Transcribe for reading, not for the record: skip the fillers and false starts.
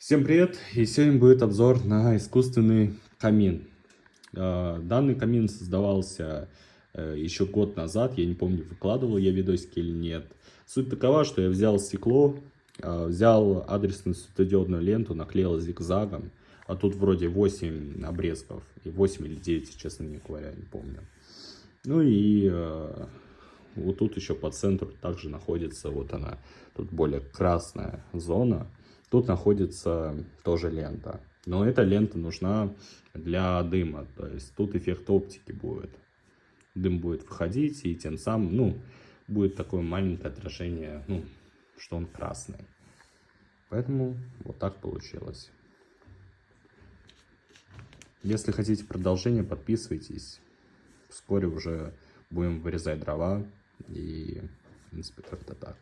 Всем привет! И сегодня будет обзор на искусственный камин. Данный камин создавался еще год назад. Я не помню, выкладывал я видосики или нет. Суть такова, что я взял стекло, взял адресную светодиодную ленту, наклеил зигзагом. А тут вроде 8 обрезков. И 8 или 9, честно не говоря, не помню. Ну и вот тут еще по центру также находится, вот она, тут более красная зона. Тут находится тоже лента. Но эта лента нужна для дыма. То есть тут эффект оптики будет. Дым будет выходить, и тем самым, ну, будет такое маленькое отражение, ну, что он красный. Поэтому вот так получилось. Если хотите продолжение, подписывайтесь. Вскоре уже будем вырезать дрова. И, в принципе, как-то так.